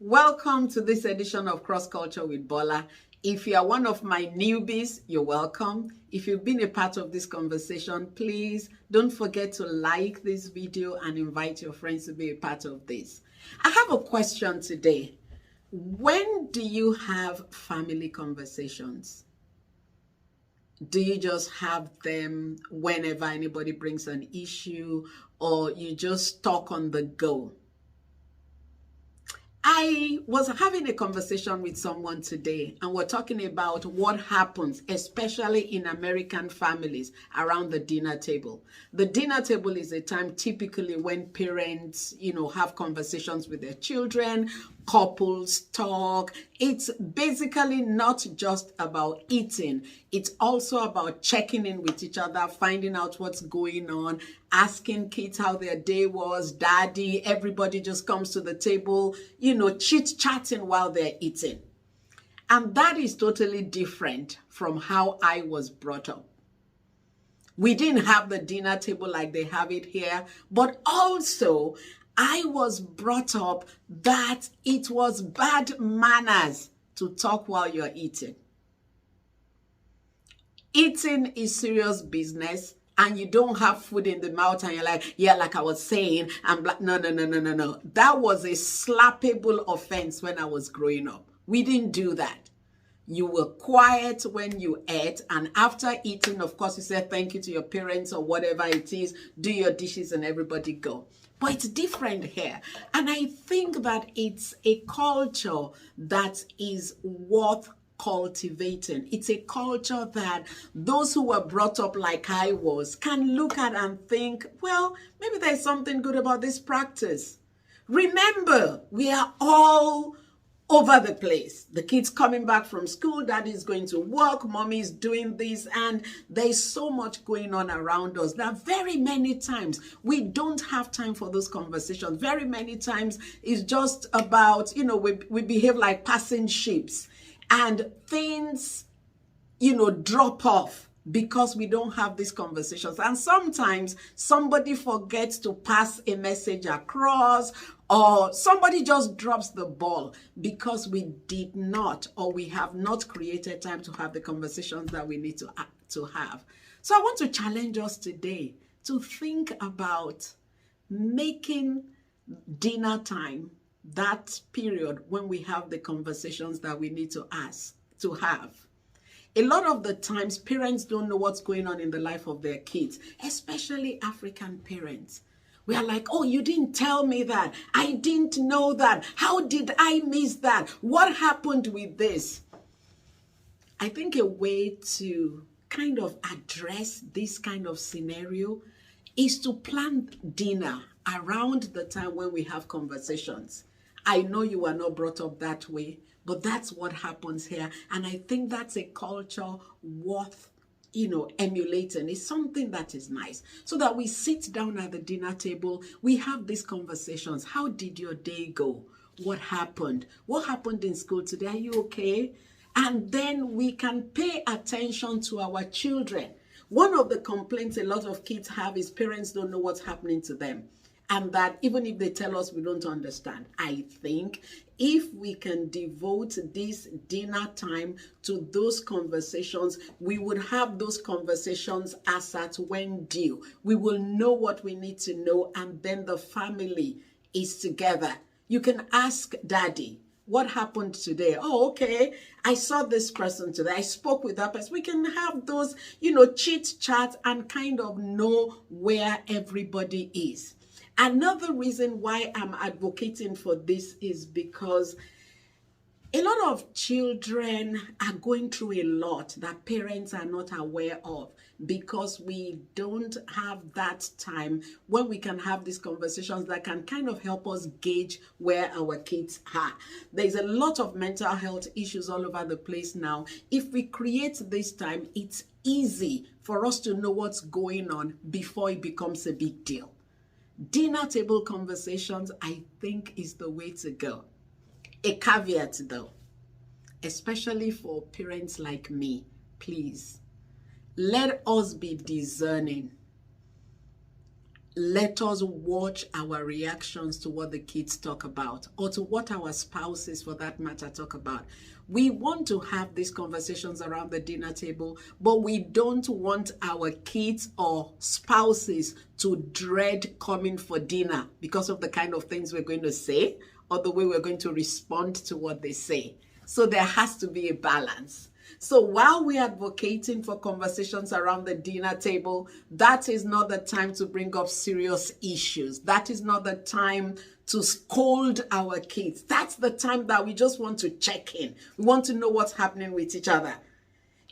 Welcome to this edition of Cross Culture with Bola. If you are one of my newbies, you're welcome. If you've been a part of this conversation, please don't forget to like this video and invite your friends to be a part of this. I have a question today. When do you have family conversations? Do you just have them whenever anybody brings an issue, or you just talk on the go? I was having a conversation with someone today, and we're talking about what happens, especially in American families, around the dinner table. The dinner table is a time typically when parents, have conversations with their children, couples talk. It's basically not just about eating. It's also about checking in with each other, finding out what's going on, asking kids how their day was, daddy, everybody just comes to the table, chit-chatting while they're eating. And that is totally different from how I was brought up. We didn't have the dinner table like they have it here, but also I was brought up that it was bad manners to talk while you're eating. Eating is serious business, and you don't have food in the mouth and you're like, yeah, like I was saying, I'm black. No. That was a slappable offense when I was growing up. We didn't do that. You were quiet when you ate, and after eating, of course, you said thank you to your parents or whatever it is, do your dishes and everybody go. But it's different here. And I think that it's a culture that is worth cultivating. It's a culture that those who were brought up like I was can look at and think, well, maybe there's something good about this practice. Remember, we are all over the place. The kids coming back from school, daddy's going to work, mommy's doing this, and there's so much going on around us that very many times we don't have time for those conversations. Very many times it's just about, we behave like passing ships, and things, drop off because we don't have these conversations. And sometimes somebody forgets to pass a message across, or somebody just drops the ball because we did not, or we have not created time to have the conversations that we need to have. So I want to challenge us today to think about making dinner time that period when we have the conversations that we need to have. A lot of the times, parents don't know what's going on in the life of their kids, especially African parents. We are like, oh, you didn't tell me that. I didn't know that. How did I miss that? What happened with this? I think a way to kind of address this kind of scenario is to plan dinner around the time when we have conversations. I know you are not brought up that way, but that's what happens here. And I think that's a culture worth, emulating. It's something that is nice. So that we sit down at the dinner table, we have these conversations. How did your day go? What happened? What happened in school today? Are you okay? And then we can pay attention to our children. One of the complaints a lot of kids have is parents don't know what's happening to them. And that even if they tell us, we don't understand. I think if we can devote this dinner time to those conversations, we would have those conversations as at when due. We will know what we need to know, and then the family is together. You can ask daddy, what happened today? Oh, okay. I saw this person today. I spoke with that person. We can have those, chit chat and kind of know where everybody is. Another reason why I'm advocating for this is because a lot of children are going through a lot that parents are not aware of, because we don't have that time when we can have these conversations that can kind of help us gauge where our kids are. There's a lot of mental health issues all over the place now. If we create this time, it's easy for us to know what's going on before it becomes a big deal. Dinner table conversations, I think, is the way to go. A caveat though, especially for parents like me, please, let us be discerning. let us watch our reactions to what the kids talk about, or to what our spouses, for that matter, talk about. We want to have these conversations around the dinner table, but we don't want our kids or spouses to dread coming for dinner because of the kind of things we're going to say or the way we're going to respond to what they say. So there has to be a balance. So while we're advocating for conversations around the dinner table, that is not the time to bring up serious issues. That is not the time to scold our kids. That's the time that we just want to check in. We want to know what's happening with each other.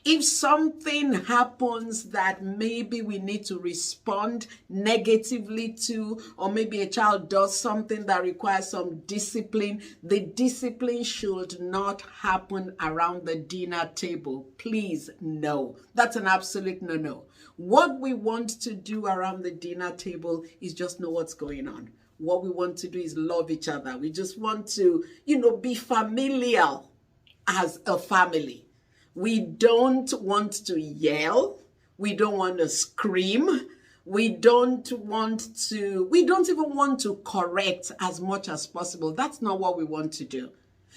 If something happens that maybe we need to respond negatively to, or maybe a child does something that requires some discipline, the discipline should not happen around the dinner table. Please, no. That's an absolute no-no. What we want to do around the dinner table is just know what's going on. What we want to do is love each other. We just want to, be familial as a family. We don't want to yell. We don't want to scream. We don't even want to correct as much as possible. That's not what we want to do.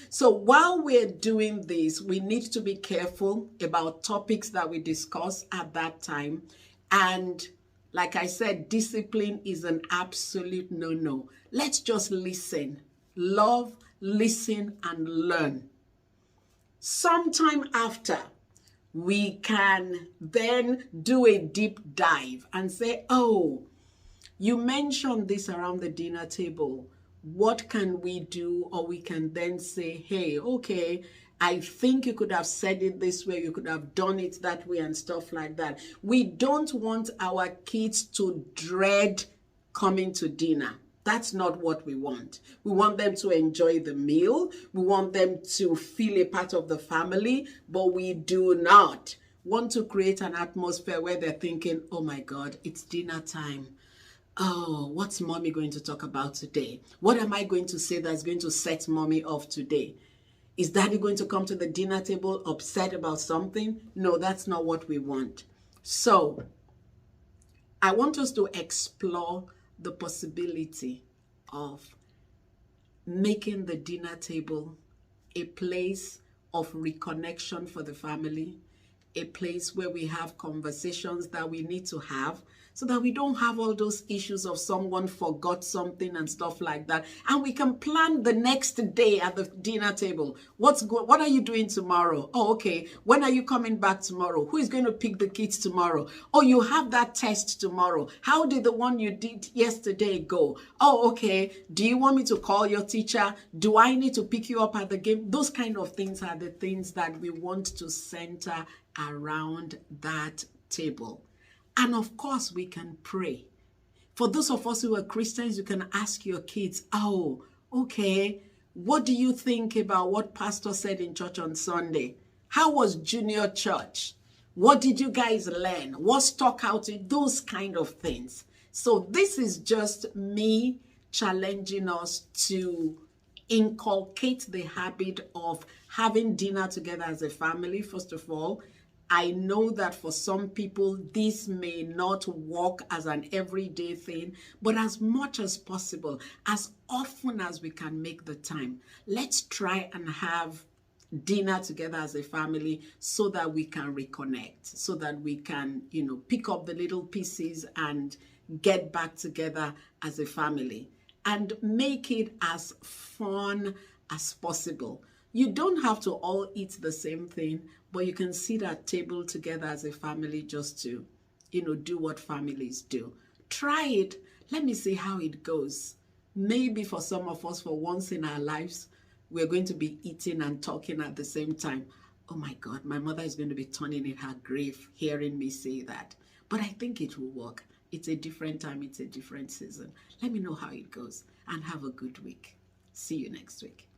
So while we're doing this, we need to be careful about topics that we discuss at that time. And like I said, discipline is an absolute no-no. Let's just listen. Love, listen, and learn. Sometime after, we can then do a deep dive and say, oh, you mentioned this around the dinner table. What can we do? Or we can then say, hey, okay, I think you could have said it this way. You could have done it that way and stuff like that. We don't want our kids to dread coming to dinner. That's not what we want. We want them to enjoy the meal. We want them to feel a part of the family, but we do not want to create an atmosphere where they're thinking, oh my God, it's dinner time. Oh, what's mommy going to talk about today? What am I going to say that's going to set mommy off today? Is daddy going to come to the dinner table upset about something? No, that's not what we want. So I want us to explore the possibility of making the dinner table a place of reconnection for the family, a place where we have conversations that we need to have so that we don't have all those issues of someone forgot something and stuff like that. And we can plan the next day at the dinner table. What are you doing tomorrow? Oh, okay. When are you coming back tomorrow? Who is going to pick the kids tomorrow? Oh, you have that test tomorrow. How did the one you did yesterday go? Oh, okay. Do you want me to call your teacher? Do I need to pick you up at the game? Those kind of things are the things that we want to center around that table. And of course, we can pray. For those of us who are Christians, you can ask your kids, oh, okay, what do you think about what pastor said in church on Sunday? How was junior church? What did you guys learn? What stuck out in those kind of things? So this is just me challenging us to inculcate the habit of having dinner together as a family, first of all. I know that for some people, this may not work as an everyday thing, but as much as possible, as often as we can make the time, let's try and have dinner together as a family so that we can reconnect, so that we can, pick up the little pieces and get back together as a family and make it as fun as possible. You don't have to all eat the same thing, but you can sit at table together as a family just to, do what families do. Try it. Let me see how it goes. Maybe for some of us, for once in our lives, we're going to be eating and talking at the same time. Oh my God, my mother is going to be turning in her grave hearing me say that. But I think it will work. It's a different time. It's a different season. Let me know how it goes and have a good week. See you next week.